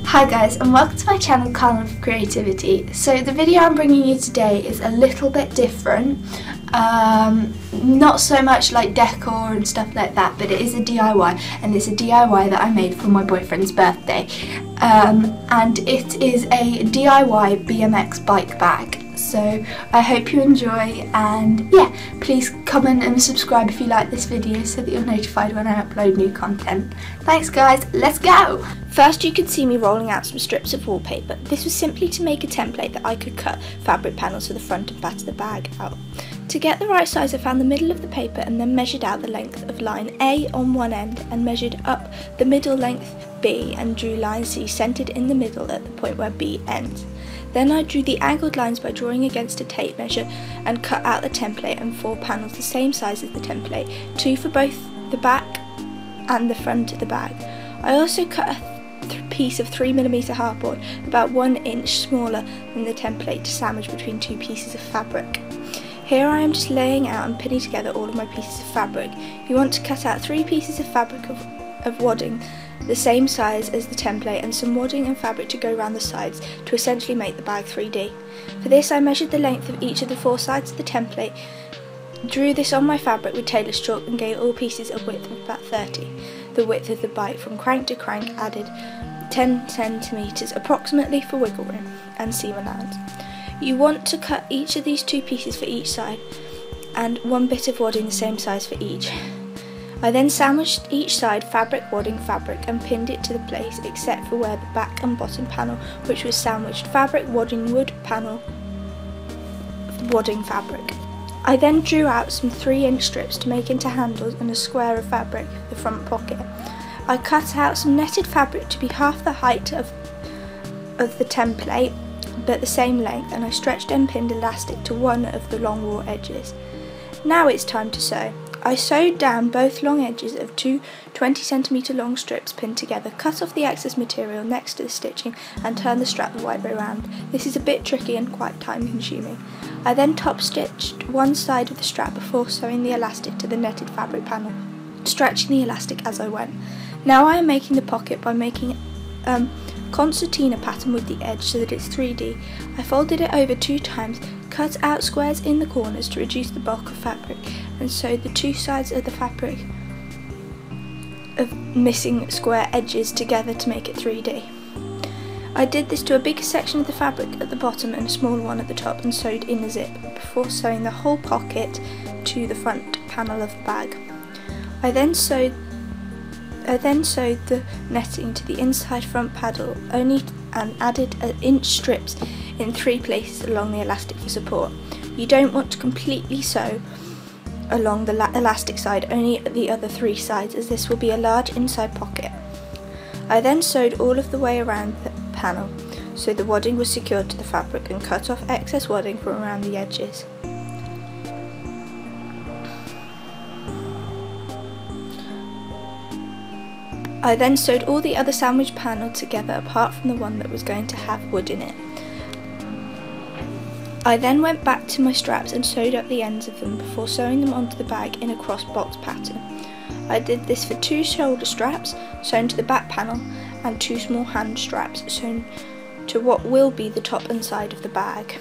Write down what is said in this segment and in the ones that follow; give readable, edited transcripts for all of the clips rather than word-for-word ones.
Hi guys, and welcome to my channel Carnival of Creativity. So the video I'm bringing you today is a little bit different. Not so much like decor and stuff like that, but it is a DIY, and it's a DIY that I made for my boyfriend's birthday. And it is a DIY BMX bike bag. So I hope you enjoy, and yeah, please comment and subscribe if you like this video so that you're notified when I upload new content. Thanks guys, let's go! First you can see me rolling out some strips of wallpaper. This was simply to make a template that I could cut fabric panels for the front and back of the bag out. To get the right size I found the middle of the paper and then measured out the length of line A on one end and measured up the middle length B and drew line C centred in the middle at the point where B ends. Then I drew the angled lines by drawing against a tape measure and cut out the template and 4 panels the same size as the template, 2 for both the back and the front of the bag. I also cut a piece of 3mm hardboard about 1 inch smaller than the template to sandwich between 2 pieces of fabric. Here I am just laying out and pinning together all of my pieces of fabric. You want to cut out 3 pieces of fabric of wadding the same size as the template and some wadding and fabric to go around the sides to essentially make the bag 3D. For this I measured the length of each of the 4 sides of the template, drew this on my fabric with tailor's chalk and gave all pieces a width of about 30. The width of the bike from crank to crank added 10 cm approximately for wiggle room and seam allowance. You want to cut each of these 2 pieces for each side and 1 bit of wadding the same size for each. I then sandwiched each side fabric, wadding, fabric and pinned it to the place except for where the back and bottom panel, which was sandwiched fabric, wadding, wood, panel, wadding, fabric. I then drew out some 3-inch strips to make into handles and a square of fabric for the front pocket. I cut out some netted fabric to be half the height of the template but the same length, and I stretched and pinned elastic to one of the long raw edges. Now it's time to sew. I sewed down both long edges of 2 20cm long strips pinned together, cut off the excess material next to the stitching and turned the strap the right way round. This is a bit tricky and quite time consuming. I then top stitched one side of the strap before sewing the elastic to the netted fabric panel, stretching the elastic as I went. Now I am making the pocket by making concertina pattern with the edge so that it's 3D. I folded it over 2 times, cut out squares in the corners to reduce the bulk of fabric, and sewed the 2 sides of the fabric of missing square edges together to make it 3D. I did this to a bigger section of the fabric at the bottom and a smaller one at the top and sewed in the zip before sewing the whole pocket to the front panel of the bag. I then sewed the netting to the inside front panel and added inch strips in 3 places along the elastic for support. You don't want to completely sew along the elastic side, only at the other 3 sides, as this will be a large inside pocket. I then sewed all of the way around the panel so the wadding was secured to the fabric and cut off excess wadding from around the edges. I then sewed all the other sandwich panel together apart from the one that was going to have wood in it. I then went back to my straps and sewed up the ends of them before sewing them onto the bag in a cross box pattern. I did this for 2 shoulder straps sewn to the back panel and 2 small hand straps sewn to what will be the top and side of the bag.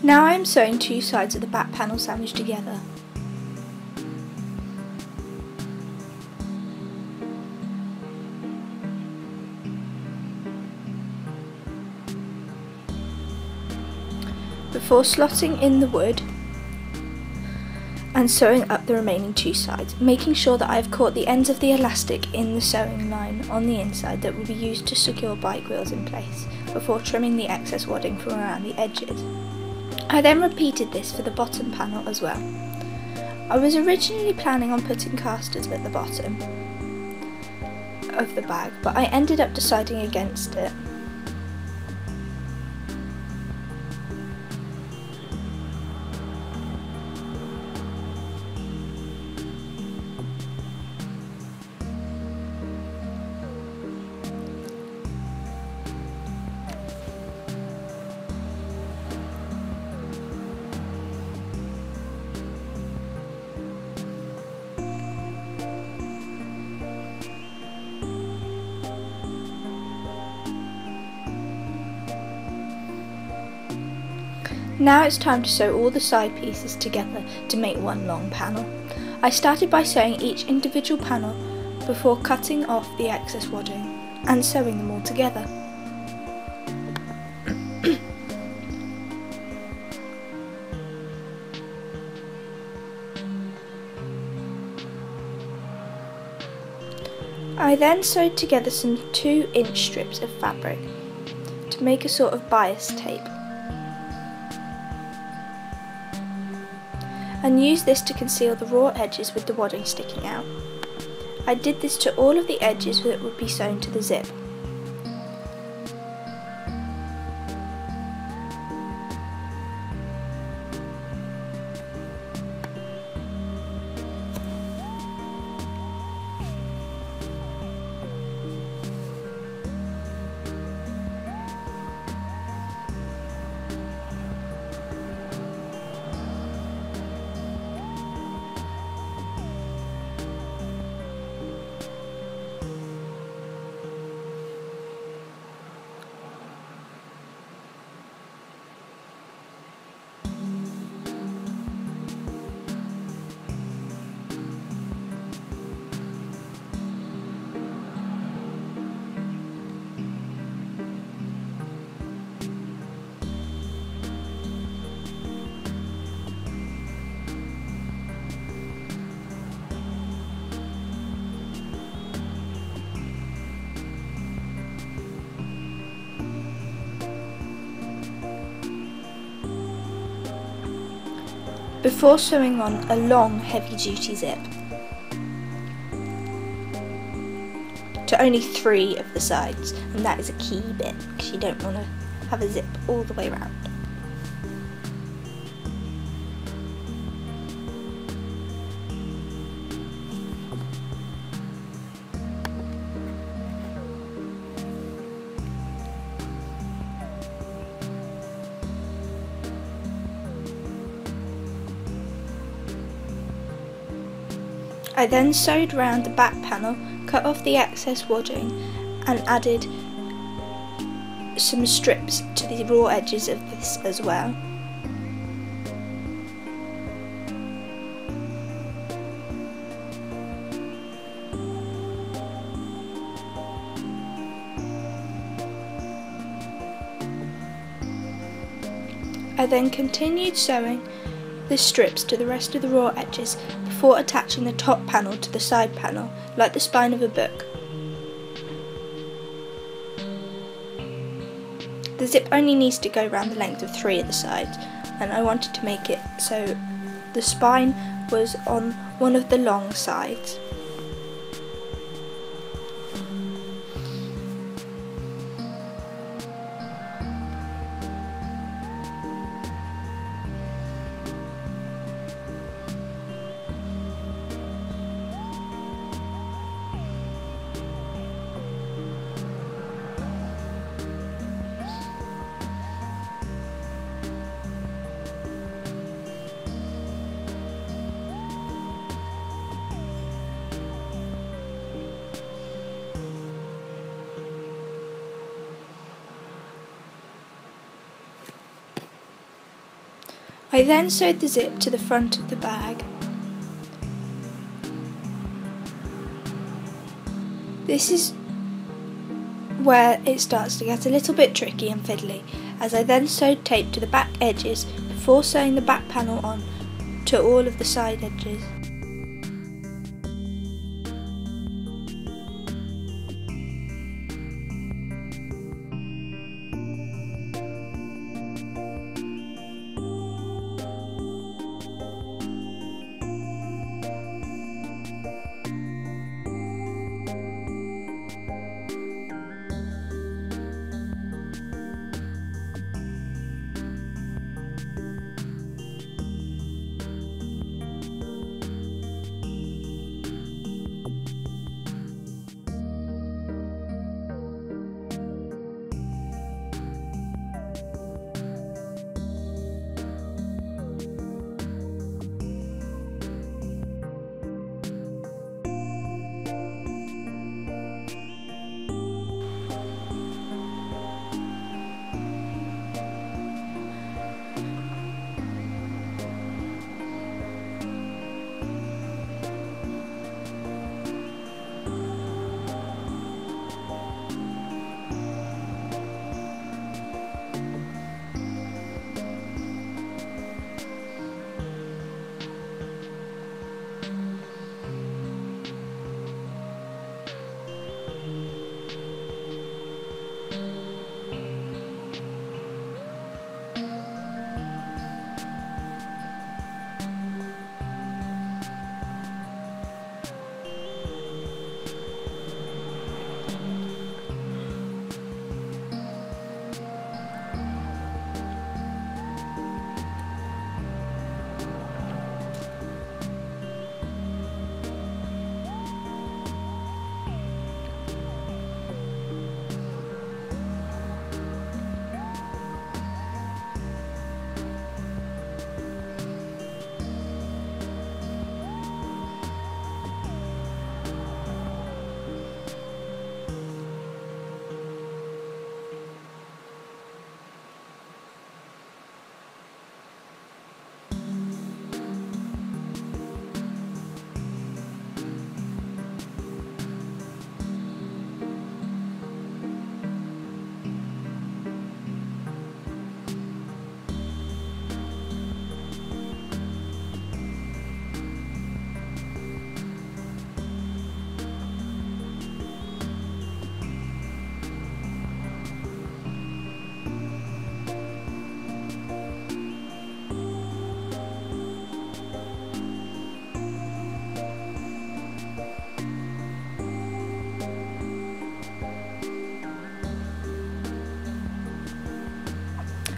Now I am sewing 2 sides of the back panel sandwiched together. before slotting in the wood and sewing up the remaining two sides, making sure that I have caught the ends of the elastic in the sewing line on the inside that will be used to secure bike wheels in place, before trimming the excess wadding from around the edges. I then repeated this for the bottom panel as well. I was originally planning on putting casters at the bottom of the bag, but I ended up deciding against it. Now it's time to sew all the side pieces together to make one long panel. I started by sewing each individual panel before cutting off the excess wadding and sewing them all together. I then sewed together some 2-inch strips of fabric to make a sort of bias tape, and use this to conceal the raw edges with the wadding sticking out. I did this to all of the edges that would be sewn to the zip. Before sewing on a long heavy-duty zip to only 3 of the sides, and that is a key bit because you don't want to have a zip all the way around. I then sewed round the back panel, cut off the excess wadding and added some strips to the raw edges of this as well. I then continued sewing the strips to the rest of the raw edges before attaching the top panel to the side panel, like the spine of a book. The zip only needs to go around the length of 3 of the sides, and I wanted to make it so the spine was on one of the long sides. I then sewed the zip to the front of the bag. where it starts to get a little bit tricky and fiddly, as I then sewed tape to the back edges before sewing the back panel on to all of the side edges.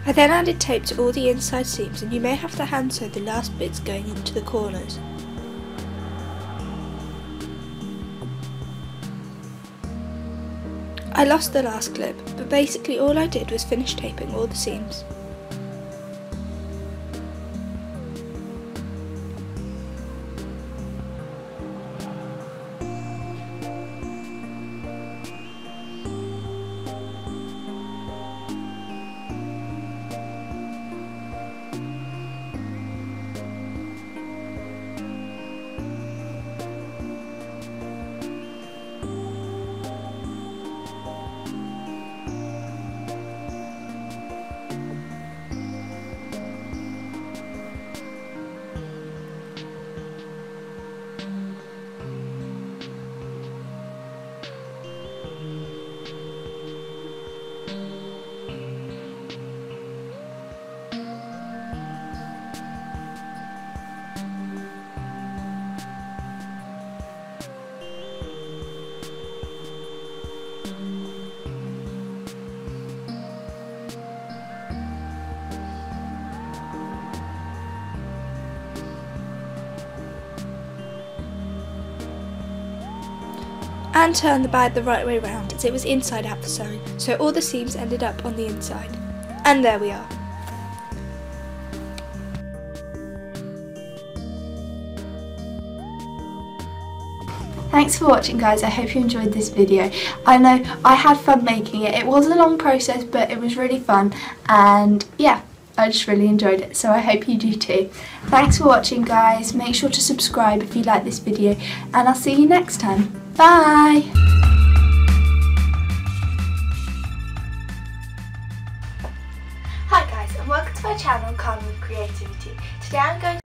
I then added tape to all the inside seams, and you may have to hand sew the last bits going into the corners. I lost the last clip, but basically all I did was finish taping all the seams. And turn the bag the right way round, as it was inside out for sewing, so all the seams ended up on the inside. And there we are. Thanks for watching, guys. I hope you enjoyed this video. I know I had fun making it. It was a long process, but it was really fun, and yeah, I just really enjoyed it, so I hope you do too. Thanks for watching, guys. Make sure to subscribe if you like this video, and I'll see you next time. Bye! and welcome to my channel, Carnival of Creativity. Today I'm going